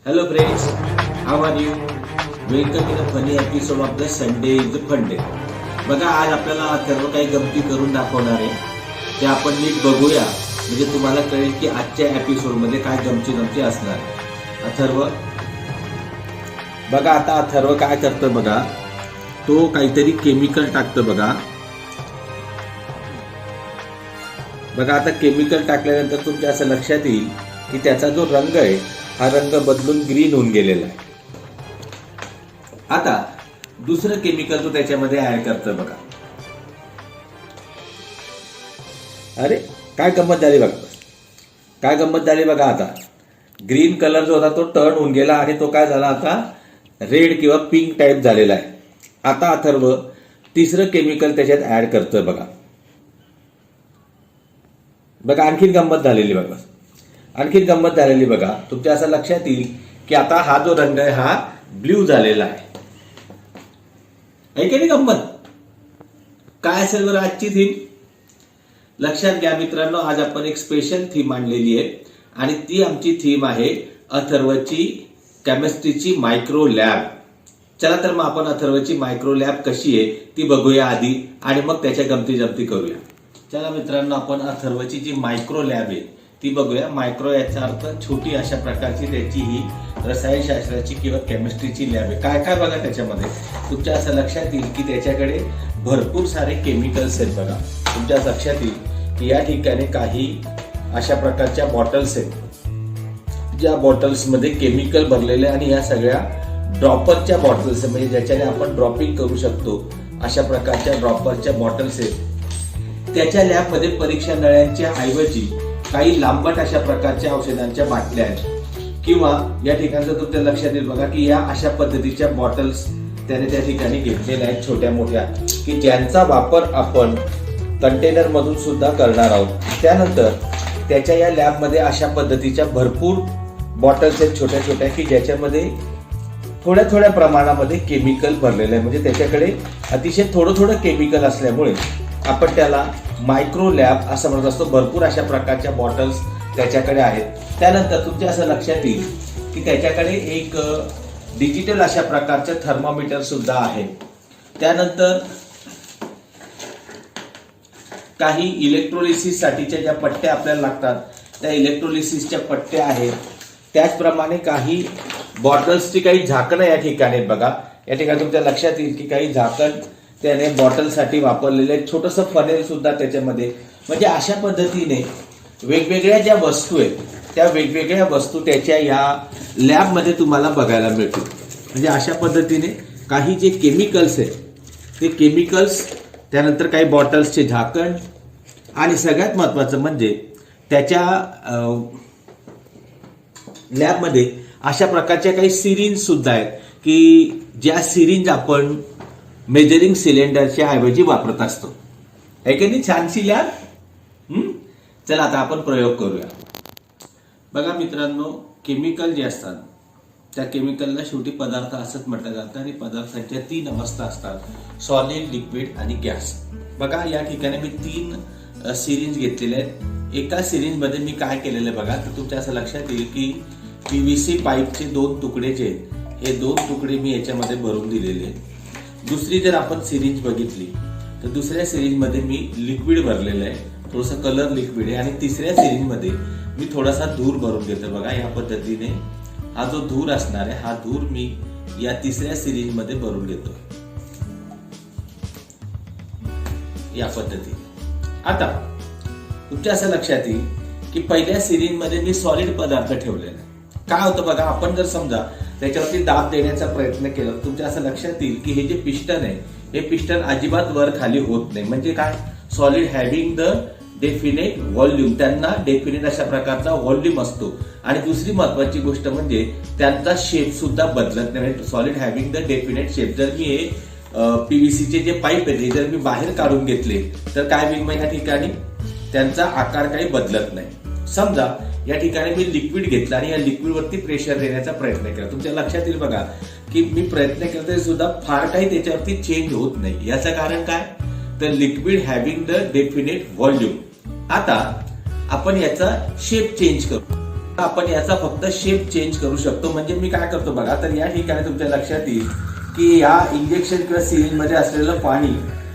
Hello friends, how are you? Welcome to the funny episode of the Sunday is the Fun Day. बघा आज आपल्याला सर्व काही गमती करून दाखवणार आहे ते आपण नीट बघूया म्हणजे तुम्हाला कळेल की आजच्या एपिसोड मध्ये काय गमती असणार. अथर्व बघा आता अथर्व काय करतं बघा, तो काहीतरी केमिकल टाकतं बघा. बघा आता केमिकल टाकल्यानंतर तुमच्या असं लक्षात येईल की त्याचा जो रंग आहे हा रंग बदलून ग्रीन होऊन गेलेला आहे. आता दुसरं केमिकल तो त्याच्यामध्ये ऍड करतो बघा. अरे काय गंमत झाली बघा, काय गंमत झाली बघा. आता ग्रीन कलर जो होता तो टर्न होऊन गेला आणि तो काय झाला आता रेड किंवा पिंक टाइप झालेला आहे. आता अथर्व तिसरं केमिकल त्याच्यात ऍड करतोय बघा. बघा आणखीन गंमत झालेली बघा, आणखीन गंमत झालेली बघा. तुमच्या असं लक्षात येईल की आता हा जो रंग आहे हा ब्ल्यू झालेला आहे. ऐका नाही गंमत काय असेल बरं आजची थीम लक्षात घ्या मित्रांनो. आज आपण एक स्पेशल थीम आणलेली आहे आणि ती आमची थीम आहे अथर्वची केमिस्ट्रीची मायक्रो लॅब. चला तर मग आपण अथर्वची मायक्रो लॅब कशी आहे ती बघूया आधी आणि मग त्याच्या गमती करूया. चला मित्रांनो आपण अथर्वची जी मायक्रो लॅब आहे ती बघूया. मायक्रो याचा अर्थ छोटी अशा प्रकारची त्याची ही रसायनशास्त्राची किंवा केमिस्ट्रीची लॅब आहे. काय काय बघा त्याच्यामध्ये तुमच्या असं लक्षात येईल की त्याच्याकडे भरपूर सारे केमिकल्स आहेत बघा. तुमच्या लक्षात येईल की या ठिकाणी काही अशा प्रकारच्या बॉटल्स आहेत ज्या बॉटल्समध्ये केमिकल भरलेले आणि या सगळ्या ड्रॉपरच्या बॉटल्स म्हणजे ज्याच्याने आपण ड्रॉपिंग करू शकतो अशा प्रकारच्या ड्रॉपरच्या बॉटल्स आहेत. त्याच्या लॅबमध्ये परीक्षा नळ्यांच्या ऐवजी काही लांबट अशा प्रकारच्या औषधांच्या बाटल्या आहेत किंवा या ठिकाणचं तुमच्या लक्षात येईल बघा की या अशा पद्धतीच्या बॉटल्स त्याने त्या ठिकाणी घेतलेल्या आहेत छोट्या मोठ्या की ज्यांचा वापर आपण कंटेनर मधून सुद्धा करणार आहोत. त्यानंतर त्याच्या या लॅबमध्ये अशा पद्धतीच्या भरपूर बॉटल्स आहेत छोट्या छोट्या की ज्याच्यामध्ये थोड्या प्रमाणामध्ये केमिकल भरलेलं आहे. म्हणजे त्याच्याकडे अतिशय थोडं केमिकल असल्यामुळे आपण त्याला मायक्रो लॅब असं म्हणत असतो. भरपूर अशा प्रकारच्या बॉटल्स त्याच्याकडे आहेत. त्यानंतर तुमच्या असं लक्षात येईल की त्याच्याकडे एक डिजिटल अशा प्रकारचं थर्मोमीटर सुद्धा आहे. त्यानंतर काही इलेक्ट्रोलिसिस साठीच्या ज्या पट्ट्या आपल्याला लागतात त्या इलेक्ट्रोलिसिसच्या पट्ट्या आहेत. त्याचप्रमाणे काही बॉटल्सची काही झाकणं या ठिकाणी आहेत बघा. या ठिकाणी तुमच्या लक्षात येईल की काही झाकण त्याने बॉटलसाठी वापरलेले छोटंसं फनेल सुद्धा त्याच्यामध्ये. म्हणजे अशा पद्धतीने वेगवेगळ्या ज्या वस्तू आहेत त्या वेगवेगळ्या वस्तू त्याच्या या लॅबमध्ये तुम्हाला बघायला मिळतील. म्हणजे अशा पद्धतीने काही जे केमिकल्स आहेत ते केमिकल्स, त्यानंतर काही बॉटल्सचे झाकण आणि सगळ्यात महत्वाचं म्हणजे त्याच्या लॅबमध्ये अशा प्रकारच्या काही सिरिंज सुद्धा आहेत की ज्या सिरिंज आपण मेजरिंग सिलेंडरच्या ऐवजी वापरत असतो. आहे की नाही छानशी लॅब. चला आता आपण प्रयोग करूया. बघा मित्रांनो केमिकल जे असतात त्या केमिकलला शेवटी पदार्थ असंच म्हटलं जातं आणि पदार्थांच्या 3 अवस्था असतात, सॉलिड, लिक्विड आणि गॅस. बघा या ठिकाणी मी 3 सिरिंज घेतलेले आहेत. एका सिरिंज मध्ये मी काय केलेलं आहे बघा, तर तुमच्या असं लक्षात येईल की पीव्हीसी पाईपचे 2 तुकडे जे आहेत हे 2 तुकडे मी याच्यामध्ये भरून दिलेले आहेत. दुसरी जर आपण सिरिंज बघितली तर दुसऱ्या सिरिंज मध्ये मी लिक्विड भरलेलं आहे, थोडंसं कलर लिक्विड आहे. आणि तिसऱ्या सिरिंज मध्ये मी थोडासा धूर भरून घेतो बघा. या पद्धतीने हा जो धूर असणार आहे हा धूर मी या तिसऱ्या सिरिंज मध्ये भरून घेतो या पद्धतीने. आता तुमच्या असं लक्षात येईल की पहिल्या सिरिंज मध्ये मी सॉलिड पदार्थ ठेवलेला आहे. काय होतं बघा, आपण जर समजा त्याच्यावरती दाब देण्याचा प्रयत्न केला तुमच्या असं लक्षात येईल की हे जे पिस्टन आहे हे पिस्टन अजिबात वर खाली होत नाही. म्हणजे काय, solid having the definite volume, त्यांना डेफिनेट अशा प्रकारचा व्हॉल्यूम असतो. आणि दुसरी महत्वाची गोष्ट म्हणजे त्यांचा शेप सुद्धा बदलत नाही. Solid having the definite shape. जर मी हे पीव्हीसीचे जे पाईप आहेत जर मी बाहेर काढून घेतले तर काय होईल मग या ठिकाणी त्यांचा आकार काही बदलत नाही. समजा या ठिकाणी मी लिक्विड घेतलं आणि या लिक्विडवरती प्रेशर देण्याचा प्रयत्न केला. तुमच्या लक्षात येईल बघा की मी प्रयत्न केला तरी सुद्धा फार काही त्याच्यावरती चेंज होत नाही. याचं कारण काय, तर liquid having the definite volume. आता आपण याचा शेप चेंज करू. आपण याचा फक्त शेप चेंज करू शकतो. म्हणजे मी काय करतो बघा, तर या ठिकाणी तुमच्या लक्षात येईल की या इंजेक्शन किंवा सिरिंज मध्ये असलेलं पाणी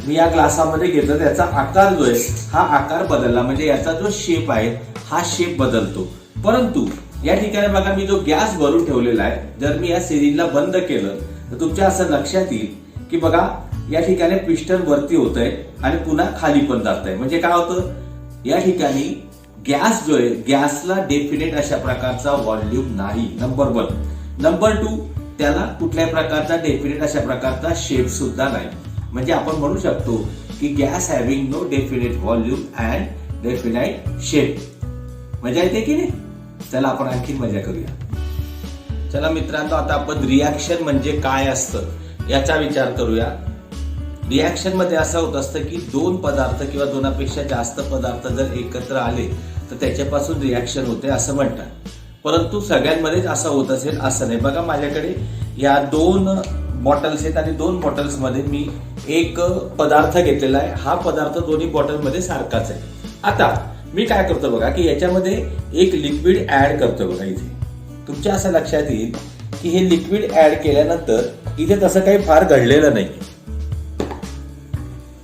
मी या ग्लासामध्ये घेतलं, त्याचा आकार जो आहे हा आकार बदलला, म्हणजे याचा जो शेप आहे हा शेप बदलतो. परंतु या ठिकाणी बघा, मी जो गॅस भरून ठेवलेला आहे, जर मी या सिरिंजला बंद केलं तर तुमच्या असं लक्षात येईल की बघा या ठिकाणी पिस्टन वरती होत आहे आणि पुन्हा खाली पण जात आहे. म्हणजे काय होतं, या ठिकाणी गॅस जो आहे, गॅसला डेफिनेट अशा प्रकारचा व्हॉल्यूम नाही, नंबर 1. नंबर 2, त्याला कुठल्याही प्रकारचा डेफिनेट अशा प्रकारचा शेप सुद्धा नाही. म्हणजे आपण म्हणू शकतो की gas having no definite volume and definite shape. मजा येते की नाही? चला आपण आणखी मजा करूया. चला मित्रांनो, आता आपण रिॲक्शन म्हणजे काय असतं याचा विचार करूया. रिॲक्शन मध्ये असं होत असतं की दोन पदार्थ किंवा दोनापेक्षा जास्त पदार्थ जर एकत्र आले तर त्याच्यापासून रिॲक्शन होते असं म्हणतात. परंतु सगळ्यांमध्येच असं होत असेल असं नाही. बघा माझ्याकडे या 2 बॉटल्स आहेत आणि 2 बॉटल्स मध्ये मी एक पदार्थ घेतलेला आहे. हा पदार्थ दोन्ही बॉटल मध्ये सारखाच आहे. आता मी काय करतो बघा की याच्यामध्ये एक लिक्विड ऍड करतो. बघा इथे तुमच्या असं लक्षात येईल की हे लिक्विड ऍड केल्यानंतर इथे तसं काही फार घडलेलं नाही.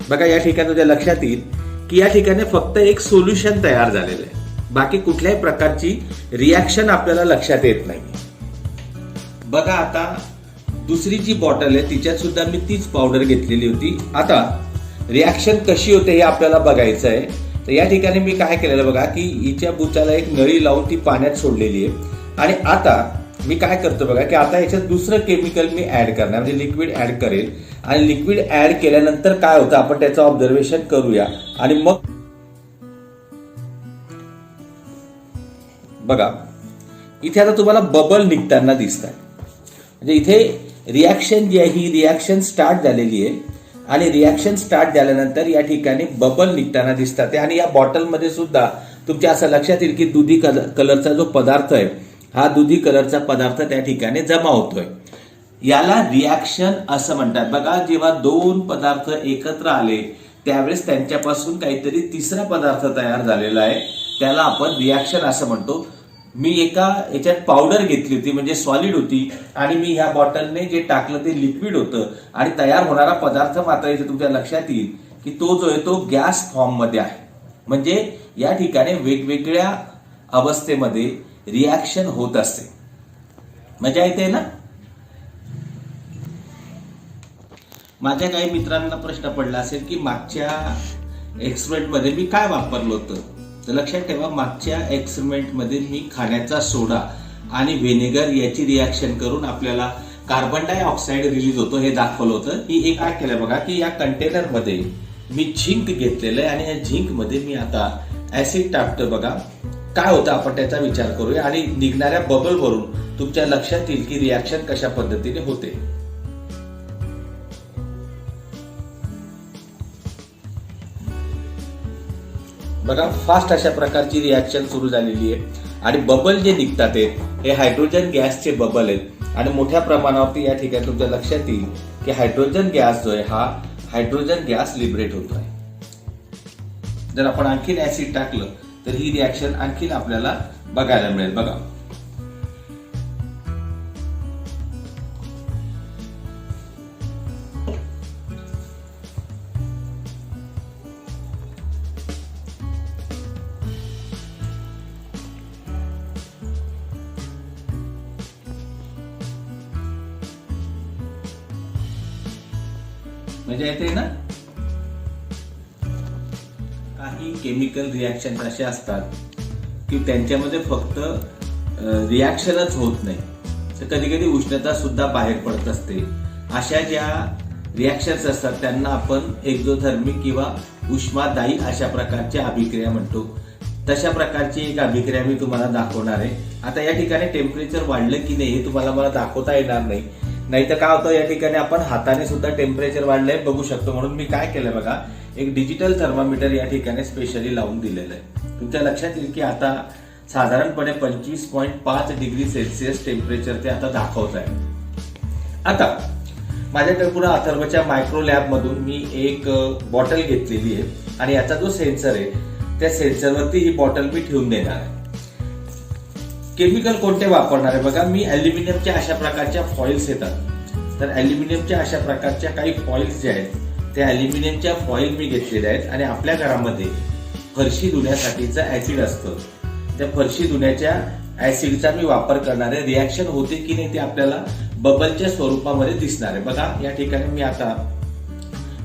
बघा या ठिकाणी तुझ्या लक्षात येईल की या ठिकाणी फक्त एक सोल्युशन तयार झालेलं आहे, बाकी कुठल्याही प्रकारची रिॲक्शन आपल्याला लक्षात येत नाही. बघा आता दुसरी जी बॉटल आहे तिच्यात सुद्धा मी तीच पावडर घेतलेली होती. आता रिॲक्शन कशी होते हे आपल्याला बघायचं आहे. तर या ठिकाणी मी काय केलेलं बघा की हिच्या बुचाला एक नळी लावून ती पाण्यात सोडलेली आहे. आणि आता मी काय करतो बघा की आता याच्यात दुसरं केमिकल मी ऍड करणार, म्हणजे लिक्विड ऍड करेल. आणि लिक्विड ऍड केल्यानंतर काय होतं आपण त्याचं ऑब्झर्वेशन करूया. आणि मग बघा इथे आता तुम्हाला बबल निघताना दिसत आहे. म्हणजे इथे रिॲक्शन जी आहे ही रिॲक्शन स्टार्ट झालेली आहे आणि रिॲक्शन स्टार्ट झाल्यानंतर या ठिकाणी बबल निघताना दिसतात. आणि या बॉटलमध्ये सुद्धा तुमच्या असं लक्षात येईल की दुधी कलरचा जो पदार्थ आहे हा दुधी कलरचा पदार्थ त्या ठिकाणी जमा होतोय. याला रिॲक्शन असं म्हणतात. बघा जेव्हा 2 पदार्थ एकत्र आले त्यावेळेस त्यांच्यापासून काहीतरी तिसरा पदार्थ तयार झालेला आहे, त्याला आपण रिॲक्शन असं म्हणतो. मी एका याच्यात पावडर घेतली होती, म्हणजे सॉलिड होती, आणि मी ह्या बॉटलने जे टाकलं ते लिक्विड होतं आणि तयार होणारा पदार्थ मात्र इथे तुमच्या लक्षात येईल की तो जो आहे तो गॅस फॉर्म मध्ये आहे. म्हणजे या ठिकाणी वेगवेगळ्या अवस्थेमध्ये रिॲक्शन होत असते. मजा येते ना? माझ्या काही मित्रांना प्रश्न पडला असेल की मागच्या एक्सपेरिमेंट मध्ये मी काय वापरलं होतं. तर लक्षात ठेवा, मागच्या एक्सपेरिमेंट मध्ये मी खाण्याचा सोडा आणि व्हिनेगर याची रिॲक्शन करून आपल्याला कार्बन डायऑक्साईड रिलीज होतो हे दाखवलं होतं. ही हे काय केलं बघा की या कंटेनर मध्ये मी झिंक घेतलेलं आहे आणि या झिंक मध्ये मी आता ऍसिड टाकतोय. बघा काय होतं आपण त्याचा विचार करूया आणि निघणाऱ्या बबल वरून तुमच्या लक्षात येईल की रिॲक्शन कशा पद्धतीने होते. बघा फास्ट अशा प्रकारची रिॲक्शन सुरू झालेली आहे आणि बबल जे निघतात हे हायड्रोजन गॅसचे बबल आहेत आणि मोठ्या प्रमाणावरती या ठिकाणी तुमच्या लक्षात येईल की हायड्रोजन गॅस जो आहे हा हायड्रोजन गॅस लिबरेट होतोय. जर आपण आणखीन ऍसिड टाकलं तर ही रिॲक्शन आणखीन आपल्याला बघायला मिळेल. बघा मजा येते ना? काही केमिकल रिॲक्शन असे असतात की त्यांच्यामध्ये फक्त रिॲक्शनच होत नाही, तर कधी कधी उष्णता सुद्धा बाहेर पडत असते. अशा ज्या रिॲक्शन्स असतात त्यांना आपण एक्झोथर्मिक किंवा उष्मादायी अशा प्रकारच्या अभिक्रिया म्हणतो. तशा प्रकारची एक अभिक्रिया मी तुम्हाला दाखवणार आहे. आता या ठिकाणी टेम्परेचर वाढलं की नाही हे तुम्हाला मला दाखवता येणार नाही, नाहीतर काय होतं या ठिकाणी आपण हाताने सुद्धा टेम्परेचर वाढलंय बघू शकतो. म्हणून मी काय केलंय बघा, एक डिजिटल थर्मामीटर या ठिकाणी स्पेशली लावून दिलेलं आहे. तुमच्या लक्षात येईल की आता साधारणपणे 25.5 डिग्री सेल्सिअस टेम्परेचर ते आता दाखवत आहे. आता माझ्याकडे पुन्हा अथर्वच्या मायक्रो लॅब मधून मी एक बॉटल घेतलेली आहे आणि याचा जो सेन्सर आहे त्या सेन्सरवरती ही बॉटल मी ठेवून देणार आहे. केमिकल कोणते वापरणार आहे बघा, मी अल्युमिनियमच्या अशा प्रकारच्या फॉइल्स येतात, तर अल्युमिनियमच्या अशा प्रकारच्या काही फॉइल्स जे आहेत त्या अल्युमिनियमच्या फॉइल मी घेतलेल्या आहेत आणि आपल्या घरामध्ये फरशी धुण्यासाठीचं ऍसिड असतं, त्या फरशी धुण्याच्या ऍसिडचा मी वापर करणार आहे. रिॲक्शन होते की नाही ते आपल्याला बबलच्या स्वरूपामध्ये दिसणार आहे. बघा या ठिकाणी मी आता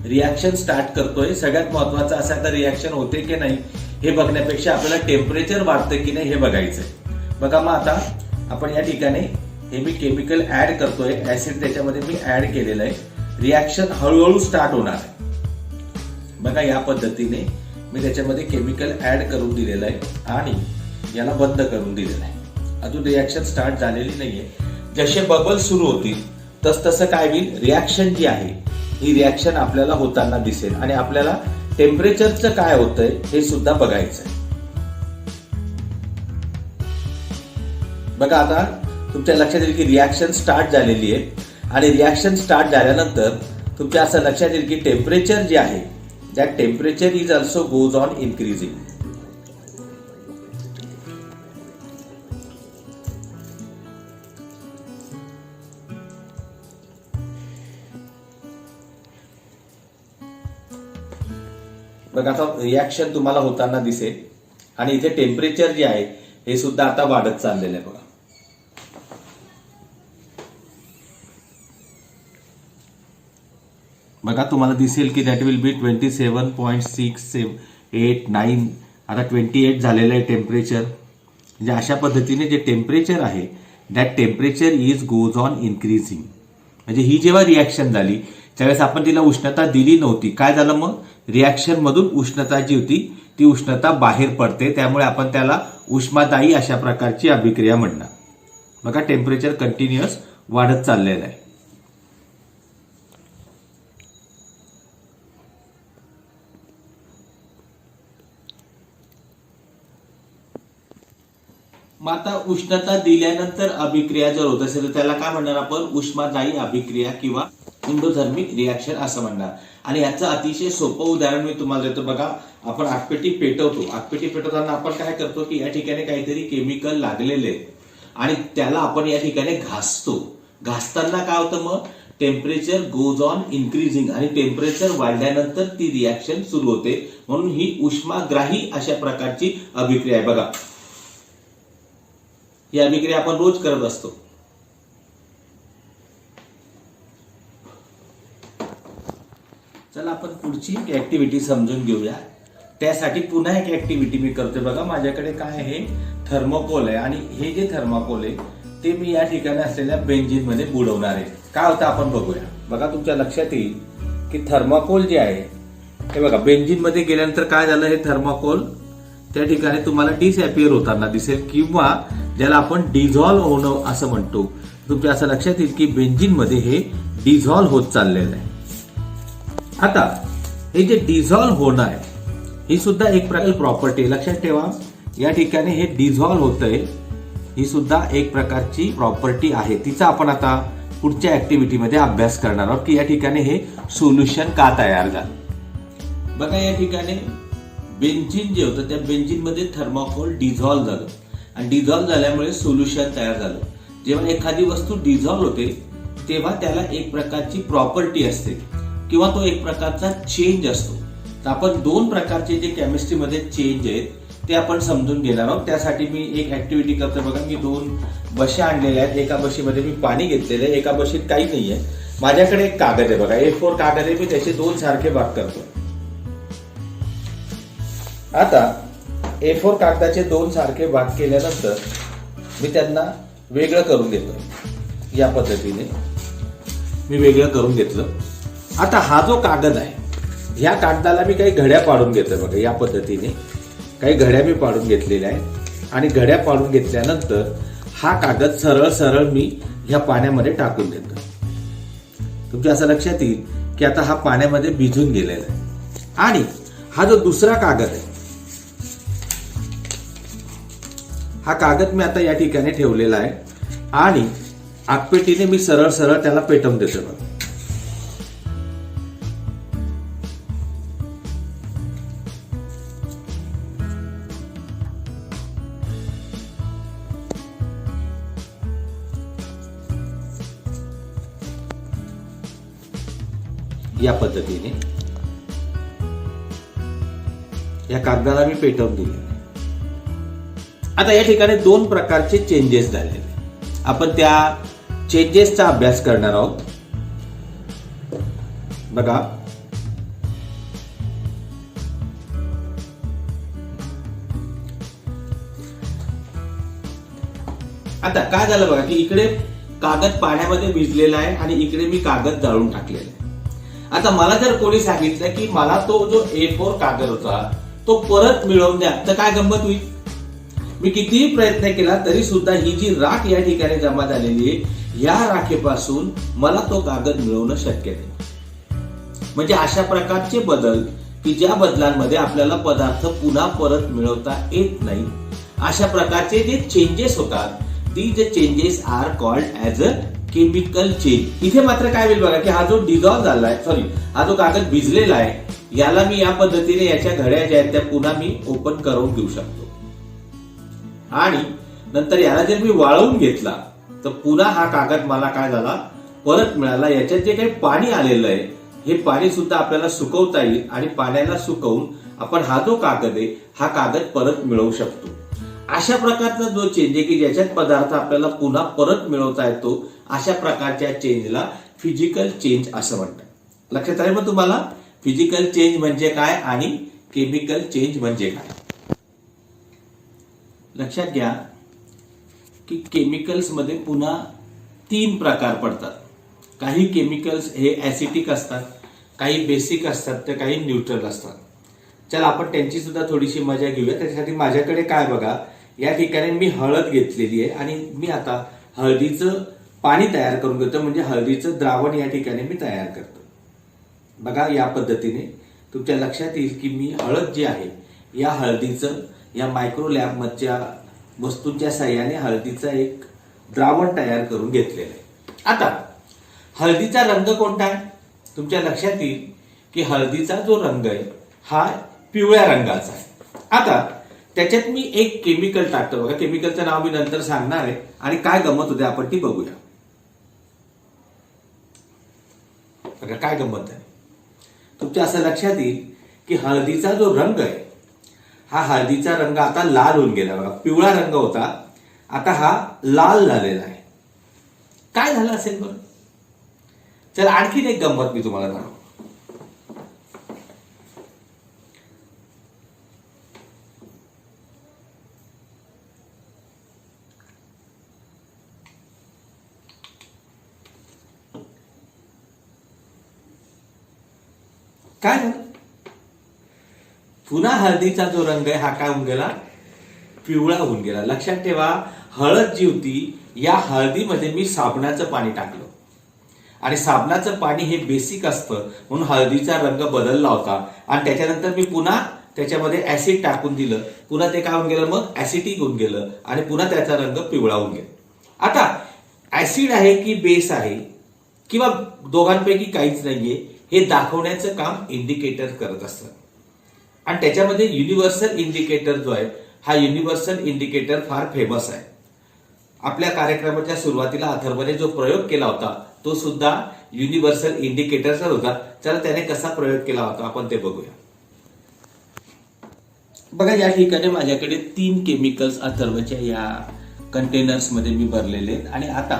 रिॲक्शन स्टार्ट करतोय. सगळ्यात महत्वाचं असं आता रिॲक्शन होते की नाही हे बघण्यापेक्षा आपल्याला टेम्परेचर वाढतं की नाही हे बघायचंय. बघा मग आता आपण या ठिकाणी हे मी केमिकल ऍड करतोय, ऍसिड त्याच्यामध्ये मी ऍड केलेलं आहे. रिॲक्शन हळूहळू स्टार्ट होणार आहे. बघा या पद्धतीने मी त्याच्यामध्ये केमिकल ऍड करून दिलेलं आहे आणि याला बंद करून दिलेलं आहे. अजून रिॲक्शन स्टार्ट झालेली नाहीये. जसे बबल सुरू होतील तसं काय होईल, रिॲक्शन जी आहे ही रिॲक्शन आपल्याला होताना दिसेल आणि आपल्याला टेम्परेचरचं काय होतंय हे सुद्धा बघायचंय. बघा आता तुमच्या लक्षात येईल की रिॲक्शन स्टार्ट झालेली आहे आणि रिॲक्शन स्टार्ट झाल्यानंतर तुमच्या असं लक्षात येईल की टेम्परेचर जे आहे that temperature is also goes on increasing. बघा आता रिॲक्शन तुम्हाला होताना दिसेल आणि इथे टेम्परेचर जे आहे हे सुद्धा आता वाढत चाललेलं आहे. बघा बघा तुम्हाला दिसेल की दॅट विल बी 27.689. आता 28 झालेलं आहे टेम्परेचर. म्हणजे अशा पद्धतीने जे टेम्परेचर आहे that temperature is goes on increasing. म्हणजे ही जेव्हा रिॲक्शन झाली त्यावेळेस आपण तिला उष्णता दिली नव्हती. काय झालं मग, रिॲक्शन मधून उष्णता जी होती ती उष्णता बाहेर पडते, त्यामुळे आपण त्याला उष्मादायी अशा प्रकारची अभिक्रिया म्हणणार. बघा टेम्परेचर कंटिन्युअस वाढत चाललेलं आहे. मग आता उष्णता दिल्यानंतर अभिक्रिया जर होत असेल तर त्याला काय म्हणणार आपण, उष्मादायी अभिक्रिया किंवा इंडोथर्मिक रिॲक्शन असं म्हणणार. आणि याचं अतिशय सोपं उदाहरण मी तुम्हाला देतो. बघा आपण आगपेटी पेटवतो, आगपेटी पेटवताना आपण काय करतो की या ठिकाणी काहीतरी केमिकल लागलेले आणि त्याला आपण या ठिकाणी घासतो. घासताना काय होतं मग, टेम्परेचर गोज ऑन इन्क्रीजिंग आणि टेम्परेचर वाढल्यानंतर ती रिॲक्शन सुरू होते. म्हणून ही उष्माग्राही अशा प्रकारची अभिक्रिया आहे. बघा ही अभिक्रिया आपण रोज करत असतो. चला आपण पुढची ऍक्टिव्हिटी समजून घेऊया. त्यासाठी पुन्हा एक ऍक्टिव्हिटी मी करतोय. बघा माझ्याकडे काय आहे, थर्मोकोल आहे आणि हे जे थर्मोकोल आहे ते मी या ठिकाणी असलेल्या बेंझिन मध्ये बुडवणार आहे. काय होतं आपण बघूया. बघा तुमच्या लक्षात येईल की थर्मोकोल जे आहे हे बघा बेंझिन मध्ये गेल्यानंतर काय झालं, हे थर्मोकोल त्या ठिकाणी तुम्हाला डिसअपिअर होताना दिसेल किंवा ज्याला आपण डिझॉल्व्ह होणं असं म्हणतो. तुमच्या असं लक्षात येईल की बेंझिन मध्ये हे डिझॉल्व्ह होत चाललेलं आहे. आता हे जे डिझॉल्व्ह होणं आहे ही सुद्धा एक प्रकारची प्रॉपर्टी आहे. लक्षात ठेवा या ठिकाणी हे डिझॉल्व्ह होतंय, ही सुद्धा एक प्रकारची प्रॉपर्टी आहे. तिचा आपण आता पुढच्या ऍक्टिव्हिटीमध्ये अभ्यास करणार आहोत की या ठिकाणी हे सोल्युशन का तयार झालं. बघा या ठिकाणी बेंझिन जे होतं त्या बेंझिन मध्ये थर्मोकोल डिझॉल्व्ह झालं आणि डिझॉल्व्ह झाल्यामुळे सोल्युशन तयार झालं. जेव्हा एखादी वस्तू डिझॉल्व्ह होते तेव्हा त्याला एक प्रकारची प्रॉपर्टी असते किंवा तो एक प्रकारचा चेंज असतो. तर आपण दोन प्रकारचे जे केमिस्ट्रीमध्ये चेंज आहेत ते आपण समजून घेणार आहोत. त्यासाठी मी एक ऍक्टिव्हिटी करतो. बघा मी 2 बशी आणलेल्या आहेत. एका बशीमध्ये मी पाणी घेतलेलं आहे, एका बशीत काही नाहीये. माझ्याकडे एक कागद आहे बघा, A4 कागद आहे. मी त्याचे 2 सारखे भाग करतो. आता A4 कागदाचे 2 सारखे भाग केल्यानंतर मी त्यांना वेगळं करून घेतो. या पद्धतीने मी वेगळं करून घेतलं. आता हा जो कागद आहे ह्या कागदाला मी काही घड्या पाडून घेतोय. बघा या पद्धतीने काही घड्या मी पाडून घेतलेल्या आहेत आणि घड्या पाडून घेतल्यानंतर हा कागद सरळ सरळ मी ह्या पाण्यामध्ये टाकून देतो. तुमच्या असं लक्षात येईल की आता हा पाण्यामध्ये भिजून गेलेला आहे. आणि हा जो दुसरा कागद आहे हा कागद मी आता या ठिकाणी ठेवलेला आहे आणि आगपेटीने मी सरळ सरळ त्याला पेटवून देतो. बघा या पद्धतीने या कागदाला मी पेटवून दिले. आता या ठिकाणी दोन प्रकारचे चेंजेस झालेले, आपण त्या चेंजेसचा अभ्यास करणार आहोत. बघा, आता काय झालं बघा की इकडे कागद पाण्यामध्ये भिजलेला आहे आणि इकडे मी कागद जाळून टाकलेला आहे. आता मला जर कोणी सांगितलं की मला तो जो A4 कागद होता तो परत मिळवून द्या, तर काय गंमत होईल? मी कितीही प्रयत्न केला तरी सुद्धा ही जी राख या ठिकाणी जमा झालेली आहे, या राखेपासून मला तो कागद मिळवणं शक्य नाही. म्हणजे अशा प्रकारचे बदल की ज्या बदलांमध्ये आपल्याला पदार्थ पुन्हा परत मिळवता येत नाही, अशा प्रकारचे जे चेंजेस होतात, these changes are called as a chemical change. इथे मात्र काय होईल बघा की हा जो डिझॉल्व झालाय, हा जो कागद भिजलेला आहे, याला मी या पद्धतीने याच्या घड्या ज्या आहेत त्या पुन्हा मी ओपन करून घेऊ शकतो आणि नंतर याला जर मी वाळवून घेतला तर पुन्हा हा कागद मला काय झाला, परत मिळाला. याच्यात जे काही पाणी आलेलं आहे, हे पाणी सुद्धा आपल्याला सुकवता येईल आणि पाण्याला सुकवून आपण हा जो कागद आहे हा कागद परत मिळवू शकतो. अशा प्रकारचा जो चेंज आहे की ज्याच्यात पदार्थ आपल्याला पुन्हा परत मिळवता येतो, अशा प्रकारच्या चेंजला फिजिकल चेंज असं म्हणतात. लक्षात आलं मग तुम्हाला फिजिकल चेंज म्हणजे काय आणि केमिकल चेंज म्हणजे काय? लक्षात घ्या की केमिकल्स मध्ये पुन्हा 3 प्रकार पडतात. काही केमिकल्स हे ऍसिटिक असतात, काही बेसिक असतात, तर काही न्यूट्रल असतात. चला आपण त्यांची सुद्धा थोडीशी मजा घेऊया. त्याच्यासाठी माझ्याकडे काय बघा, या ठिकाणी मी हळद घेतलेली आहे आणि मी आता हळदीचं पाणी तयार करून घेतो, म्हणजे हळदीचं द्रावण या ठिकाणी मी तयार करतो. बघा या पद्धतीने तुमच्या लक्षात येईल की मी हळद जी आहे या हळदीचं या मायक्रो लॅब मधच्या वस्तूंच्या साह्याने हळदीचा एक द्रावण तयार करून घेतलेलं आहे. आता हळदीचा रंग कोणता आहे? तुमच्या लक्षात येईल की हळदीचा जो रंग आहे हा पिवळ्या रंगाचा आहे. आता त्याच्यात मी एक केमिकल टाकतो बघा, केमिकलचं नाव मी नंतर सांगणार आहे आणि काय गंमत होते आपण ती बघूया. बघा काय गंमत आहे, तुमच्या असं लक्षात येईल की हळदीचा जो रंग आहे हा हळदीचा रंग आता लाल होऊन गेला. बघा पिवळा रंग होता, आता हा लाल झालेला आहे. काय झालं असेल बरं? चला आणखीन एक गंमत मी तुम्हाला सांगतो. काय झालं? पुन्हा हळदीचा जो रंग आहे हा काय होऊन गेला, पिवळा होऊन गेला. लक्षात ठेवा, हळद जी होती या हळदीमध्ये मी साबणाचं पाणी टाकलं आणि साबणाचं पाणी हे बेसिक असतं म्हणून हळदीचा रंग बदलला होता आणि त्याच्यानंतर मी पुन्हा त्याच्यामध्ये ऍसिड टाकून दिलं, पुन्हा ते काय होऊन गेलं, मग ऍसिटिक होऊन गेलं आणि पुन्हा त्याचा रंग पिवळा होऊन गेला. आता ऍसिड आहे की बेस आहे किंवा दोघांपैकी काहीच नाहीये हे दाखवण्याचं काम इंडिकेटर करत असतात आणि त्याच्यामध्ये युनिव्हर्सल इंडिकेटर जो आहे हा युनिव्हर्सल इंडिकेटर फार फेमस आहे. आपल्या कार्यक्रमाच्या सुरुवातीला अथर्वने जो प्रयोग केला होता तो सुद्धा युनिव्हर्सल इंडिकेटरचा होता. चला त्याने कसा प्रयोग केला होता आपण ते बघूया. बघा या ठिकाणी माझ्याकडे 3 केमिकल्स अथर्वच्या या कंटेनर्स मध्ये मी भरलेले आहेत आणि आता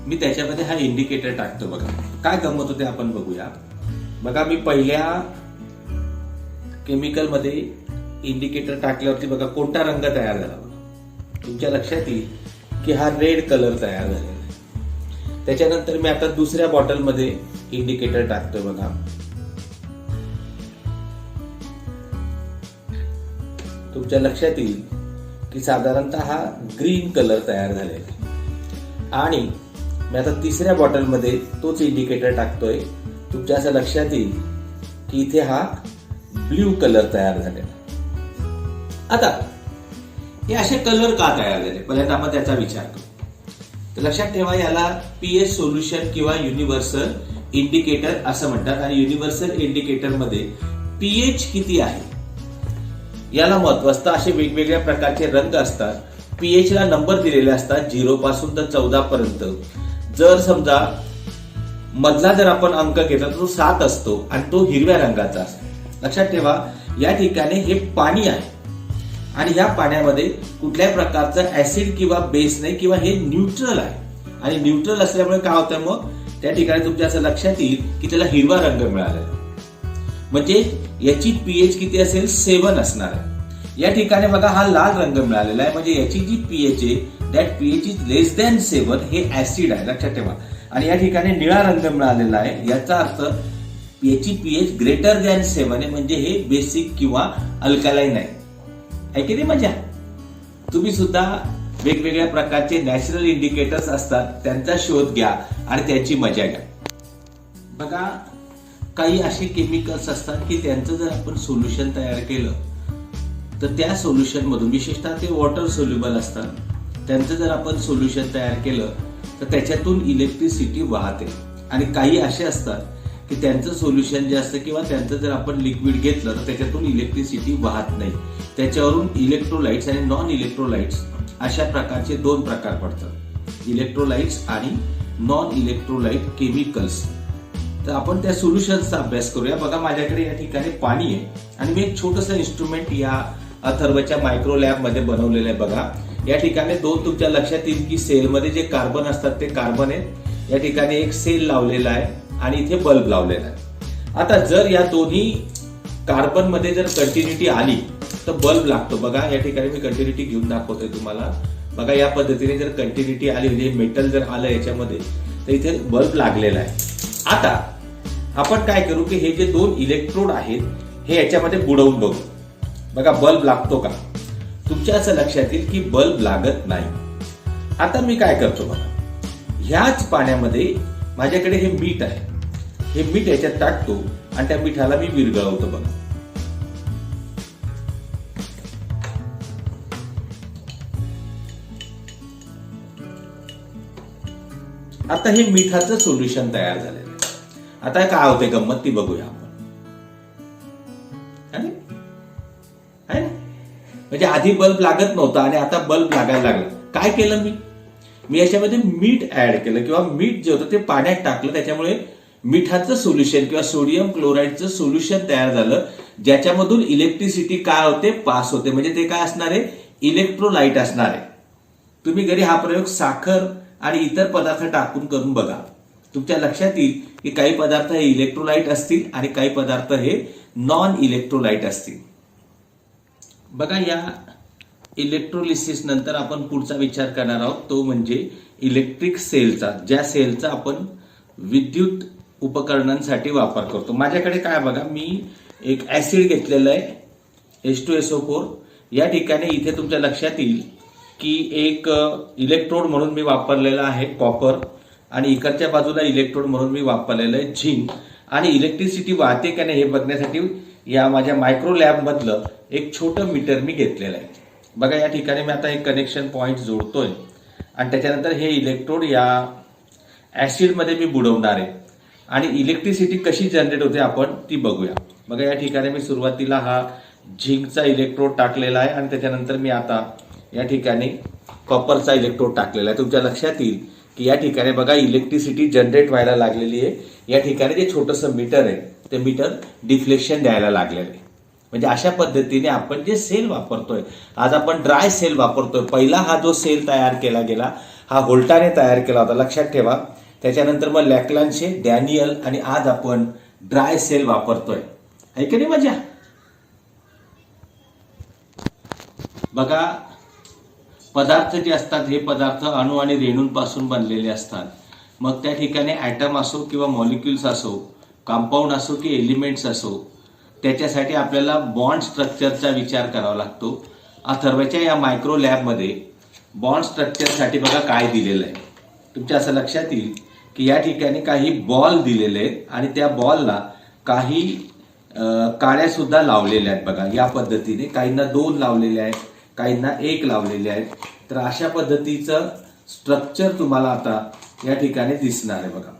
मी त्याच्यामध्ये हा इंडिकेटर टाकतो. बघा काय गंमत होते आपण बघूया. बघा मी पहिल्या केमिकल मध्ये इंडिकेटर टाकल्यावरती बघा कोणता रंग तयार झाला. तुमच्या लक्षात येईल की हा रेड कलर तयार झालेला आहे. त्याच्यानंतर मी आता दुसऱ्या बॉटल मध्ये इंडिकेटर टाकतोय. बघा तुमच्या लक्षात येईल की साधारणतः हा ग्रीन कलर तयार झालेला आहे आणि मी आता तिसऱ्या बॉटलमध्ये तोच इंडिकेटर टाकतोय. तुमच्या असं लक्षात येईल की इथे हा ब्ल्यू कलर तयार झालेला. आता हे असे कलर का तयार झाले पहिल्यांदा आपण त्याचा विचार करू. तर लक्षात ठेवा याला पीएच सोल्युशन किंवा युनिव्हर्सल इंडिकेटर असं म्हणतात आणि युनिव्हर्सल इंडिकेटर मध्ये पीएच किती आहे याला महत्व असतं. असे वेगवेगळ्या प्रकारचे रंग असतात. पीएच ला नंबर दिलेले असतात 0 पासून तर 14 पर्यंत. जर समजा मधला जर आपण अंक घेतला तर तो 7 असतो आणि तो हिरव्या रंगाचा असतो. लक्षात ठेवा, या ठिकाणी हे पाणी आहे आणि ह्या पाण्यामध्ये कुठल्याही प्रकारचं ऍसिड किंवा बेस नाही, किंवा हे न्यूट्रल आहे. आणि न्यूट्रल असल्यामुळे काय होतं, मग त्या ठिकाणी तुमच्या असं लक्षात येईल की त्याला हिरवा रंग मिळाला, म्हणजे याची पीएच किती असेल, 7 असणार आहे. या ठिकाणी बघा हा लाल रंग मिळालेला आहे, म्हणजे याची जी पीएच आहे that pH is less than 7, हे ऍसिड आहे, लक्षात ठेवा. आणि या ठिकाणी निळा रंग मिळालेला आहे, याचा अर्थ याची पीएच ग्रेटर दॅन 7 आहे, म्हणजे हे बेसिक किंवा अल्कलाइन आहे की नाही मजा. तुम्ही सुद्धा वेगवेगळ्या प्रकारचे नॅचरल इंडिकेटर्स असतात, त्यांचा शोध घ्या आणि त्याची मजा घ्या. बघा, काही असे केमिकल्स असतात की त्यांचं जर आपण सोल्युशन तयार केलं तर त्या सोल्युशन मधून, विशेषतः ते वॉटर सोल्युबल असतात, त्यांचं जर आपण सोल्युशन तयार केलं तर त्याच्यातून इलेक्ट्रिसिटी वाहते. आणि काही असे असतात की त्यांचं सोल्युशन जे असतं किंवा त्यांचं जर आपण लिक्विड घेतलं तर त्याच्यातून इलेक्ट्रिसिटी वाहत नाही. त्याच्यावरून इलेक्ट्रोलाइट्स आणि नॉन इलेक्ट्रोलाइट्स अशा प्रकारचे 2 प्रकार पडतात, इलेक्ट्रोलाइट्स आणि नॉन इलेक्ट्रोलाइट केमिकल्स. तर आपण त्या सोल्युशन्सचा अभ्यास करूया. बघा, माझ्याकडे या ठिकाणी पाणी आहे आणि मी एक छोटंसं इन्स्ट्रुमेंट या अथर्वच्या मायक्रो लॅब मध्ये बनवलेलं आहे. बघा, या ठिकाणी 2 तुमच्या लक्षात येईल की सेलमध्ये जे कार्बन असतात ते कार्बन आहेत. या ठिकाणी एक सेल लावलेला आहे आणि इथे बल्ब लावलेला आहे. आता जर या दोन्ही कार्बन मध्ये जर कंटिन्युटी आली तर बल्ब लागतो. बघा, या ठिकाणी मी कंटिन्युटी घेऊन दाखवतोय तुम्हाला. बघा, या पद्धतीने जर कंटिन्युटी आली, म्हणजे मेटल जर आलं याच्यामध्ये, तर इथे बल्ब लागलेला आहे. आता आपण काय करू की हे जे 2 इलेक्ट्रोड आहेत हे याच्यामध्ये बुडवून बघू. बघा, बल्ब लागतो का? तुमच्या असं लक्षात येईल की बल्ब लागत नाही. आता मी काय करतो, बघा, ह्याच पाण्यामध्ये माझ्याकडे हे मीठ आहे, हे मीठ याच्यात टाकतो आणि त्या मिठाला मी विरघळवतो. बघा, आता हे मिठाचं सोल्युशन तयार झालेलं आहे. आता काय होते गंमत ती बघूया आपण. म्हणजे आधी बल्ब लागत नव्हता आणि आता बल्ब लागायला लागला. काय केलं मी याच्यामध्ये मीठ ऍड केलं, किंवा मीठ जे होतं ते पाण्यात टाकलं, त्याच्यामुळे मिठाचं सोल्युशन किंवा सोडियम क्लोराईडचं सोल्युशन तयार झालं, ज्याच्यामधून इलेक्ट्रिसिटी काय होते, पास होते. म्हणजे ते काय असणार आहे, इलेक्ट्रोलाइट असणार आहे. तुम्ही घरी हा प्रयोग साखर आणि इतर पदार्थ टाकून करून बघा. तुमच्या लक्षात येईल की काही पदार्थ हे इलेक्ट्रोलाइट असतील आणि काही पदार्थ हे नॉन इलेक्ट्रोलाइट असतील. बघा, या इलेक्ट्रोलिसिस नंतर आपण पुढचा विचार करणार आहोत, तो म्हणजे इलेक्ट्रिक सेलचा, ज्या सेलचा आपण विद्युत उपकरणांसाठी वापर करतो. माझ्याकडे काय बघा, मी एक ऍसिड घेतलेलं आहे H2SO4. या ठिकाणी इथे तुमच्या लक्षात येईल की एक इलेक्ट्रोड म्हणून मी वापरलेला आहे कॉपर, आणि इकडच्या बाजूला इलेक्ट्रोड म्हणून मी वापरलेलं आहे झिंक. आणि इलेक्ट्रिसिटी वाहते का नाही हे बघण्यासाठी या माझ्या मायक्रो लॅब मधलं एक छोटं मीटर मी घेतलेलं आहे. बघा, या ठिकाणी मी आता एक कनेक्शन पॉइंट जोडतोय आणि त्याच्यानंतर हे इलेक्ट्रोड या ऍसिड मध्ये मी बुडवणार आहे आणि इलेक्ट्रिसिटी कशी जनरेट होते आपण ती बघूया. बघा, या ठिकाणी मी सुरुवातीला हा झिंकचा इलेक्ट्रोड टाकलेला आहे आणि त्याच्यानंतर मी आता या ठिकाणी कॉपरचा इलेक्ट्रोड टाकलेला आहे. तुमच्या लक्षात येईल की या ठिकाणी बघा इलेक्ट्रिसिटी जनरेट व्हायला लागलेली आहे. या ठिकाणी जे छोटंसं मीटर आहे ते मीटर डिफ्लेक्शन द्यायला लागलेलं आहे. म्हणजे अशा पद्धतीने आपण जे सेल वापरतोय, आज आपण ड्राय सेल वापरतोय. पहिला हा जो सेल तयार केला गेला हा व्होल्टाने तयार केला होता, लक्षात ठेवा. त्याच्यानंतर मग लॅक्लांशे, डॅनियल, आणि आज आपण ड्राय सेल वापरतोय. आहे की नाही मजा? बघा, पदार्थ जे असतात हे पदार्थ अणू आणि रेणूंपासून बनलेले असतात. मग त्या ठिकाणी ॲटम असो किंवा मॉलिक्युल्स असो, कंपाऊंड असो की एलिमेंट्स असो, त्याच्यासाठी आपल्याला बॉन्ड स्ट्रक्चरचा विचार करावा लागतो. अथर्वच्या या मायक्रो लॅबमध्ये बॉन्ड स्ट्रक्चरसाठी बघा काय दिलेलं आहे. तुमच्या असं लक्षात येईल की या ठिकाणी काही बॉल दिलेले आहेत आणि त्या बॉलला काही काड्या सुद्धा लावलेल्या आहेत. बघा, या पद्धतीने काहींना 2 लावलेल्या आहेत, काहींना 1 लावलेले आहेत. तर अशा पद्धतीचं स्ट्रक्चर तुम्हाला आता या ठिकाणी दिसणार आहे. बघा,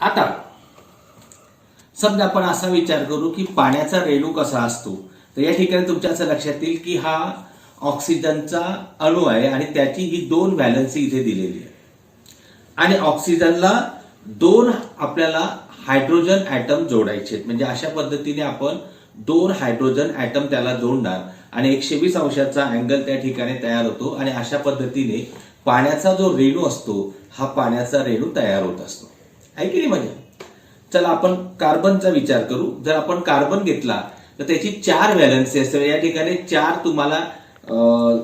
आता समजा आपण असा विचार करू की पाण्याचा रेणू कसा असतो, तर या ठिकाणी तुमच्या असं लक्षात येईल की हा ऑक्सिजनचा अणू आहे आणि त्याची ही 2 व्हॅलन्सी इथे दिलेली आहे आणि ऑक्सिजनला 2 आपल्याला हायड्रोजन ऍटम जोडायचे आहेत. म्हणजे अशा पद्धतीने आपण 2 हायड्रोजन ऍटम त्याला जोडणार आणि 120 अंशाचा अँगल त्या ठिकाणी तयार होतो आणि अशा पद्धतीने पाण्याचा जो रेणू असतो हा पाण्याचा रेणू तयार होत असतो. आहे की नाही मजा? चला आपण कार्बनचा विचार करू. जर आपण कार्बन घेतला तर त्याची 4 व्हॅलन्सी असते. या ठिकाणी 4 तुम्हाला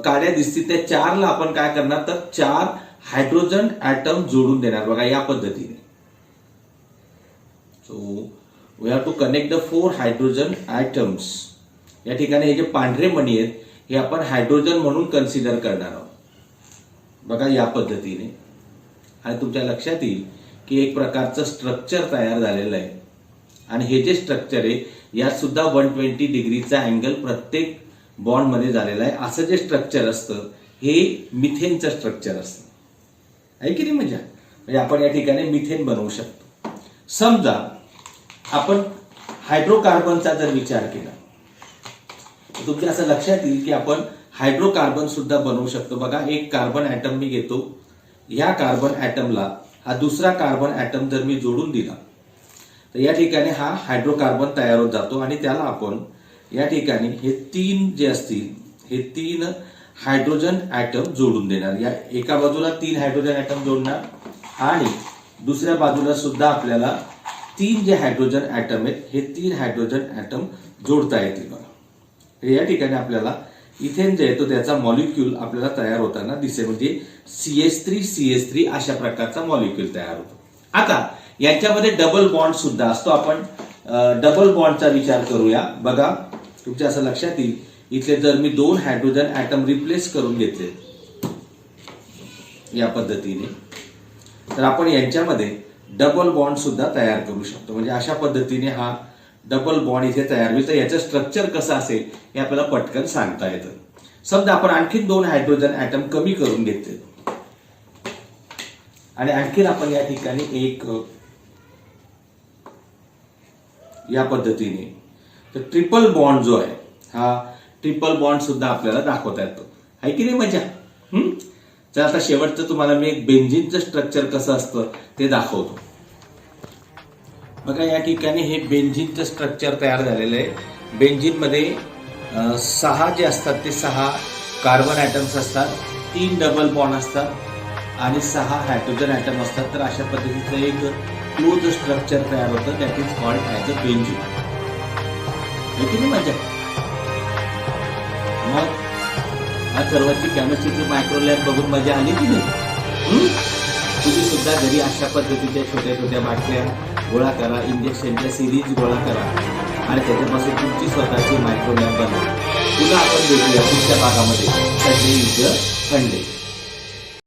काड्या दिसतील, त्या 4ला आपण काय करणार तर 4 हायड्रोजन ऍटम जोडून देणार बघा या पद्धतीने. So we have to connect the 4 hydrogen atoms. या ठिकाणी हे जे पांढरे मणी आहेत हे आपण हायड्रोजन म्हणून कन्सिडर करणार आहोत बघा या पद्धतीने. आणि तुमच्या लक्षात येईल की एक प्रकारचं स्ट्रक्चर तयार झालेलं आहे आणि हे जे स्ट्रक्चर आहे यात सुद्धा 120 डिग्रीचा अँगल प्रत्येक बॉन्ड मध्ये झालेला आहे. असं जे स्ट्रक्चर असतं हे मिथेनचं स्ट्रक्चर असतं. आहे की नाही मजा? म्हणजे आपण या ठिकाणी मिथेन बनवू शकतो. समजा आपण हायड्रोकार्बनचा जर विचार केला तर तुमच्या असं लक्षात येईल की आपण हायड्रोकार्बन सुद्धा बनवू शकतो. बघा एक कार्बन ऍटम मी घेतो, या कार्बन ऍटमला हा दुसरा कार्बन ऍटम जर मी जोडून दिला तर या ठिकाणी हा हायड्रोकार्बन तयार होत जातो आणि त्याला आपण या ठिकाणी हे 3 जे असतील हे 3 हायड्रोजन ऍटम जोडून देणार. या एका बाजूला 3 हायड्रोजन ऍटम जोडणार आणि दुसऱ्या बाजूला सुद्धा आपल्याला 3 जे हायड्रोजन ऍटम आहेत हे 3 हायड्रोजन ऍटम जोडता येतील बघा. या ठिकाणी आपल्याला इथेन जे येतो त्याचा मॉलिक्यूल आपल्याला तयार होताना दिसेल. म्हणजे CH3 अशा प्रकारचा मॉलिक्यूल तयार होतो. आता यांच्यामध्ये डबल बॉन्ड सुद्धा असतो. आपण डबल बॉन्डचा विचार करूया. बघा तुमच्या असं लक्षात येईल इथले जर मी 2 हायड्रोजन ऍटम रिप्लेस करून घेतले या पद्धतीने तर आपण यांच्यामध्ये डबल बॉन्ड सुद्धा तयार करू शकतो. म्हणजे अशा पद्धतीने हा डबल बॉन्ड इथे तयार होईल. तर याचं स्ट्रक्चर कसं असेल हे आपल्याला पटकन सांगता येतं. समजा आपण आणखीन 2 हायड्रोजन ऍटम कमी करून घेतले आणि आणखीन आपण या ठिकाणी एक या पद्धतीने तर ट्रिपल बॉन्ड जो आहे हा ट्रिपल बॉन्ड सुद्धा आपल्याला दाखवता येतो. आहे की नाही मजा? तर आता शेवटचं तुम्हाला मी एक बेंझिनचं स्ट्रक्चर कसं असतं ते दाखवतो. बघा या ठिकाणी हे बेंझिनचं स्ट्रक्चर तयार झालेलं आहे. बेंझिन मध्ये 6 जे असतात ते 6 कार्बन ऍटम्स असतात, 3 डबल बॉन्ड असतात आणि 6 हायड्रोजन ऍटम असतात. तर अशा पद्धतीचं एक क्लोज स्ट्रक्चर तयार होतं. That is called as a benzene. आहे की नाही मजा? मग अथर्वची केमिस्ट्रीची मायक्रो लॅब बघून मजा आली की नाही? तुम्ही सुद्धा घरी अशा पद्धतीच्या छोट्या छोट्या बाटल्या गोळा करा, इंजेक्शनच्या सिरीज गोळा करा आणि त्याच्यापासून तुमची स्वतःची मायक्रो लॅब बनवा. पुन्हा आपण भेटूया पुढच्या भागामध्ये. Sunday is the fun day.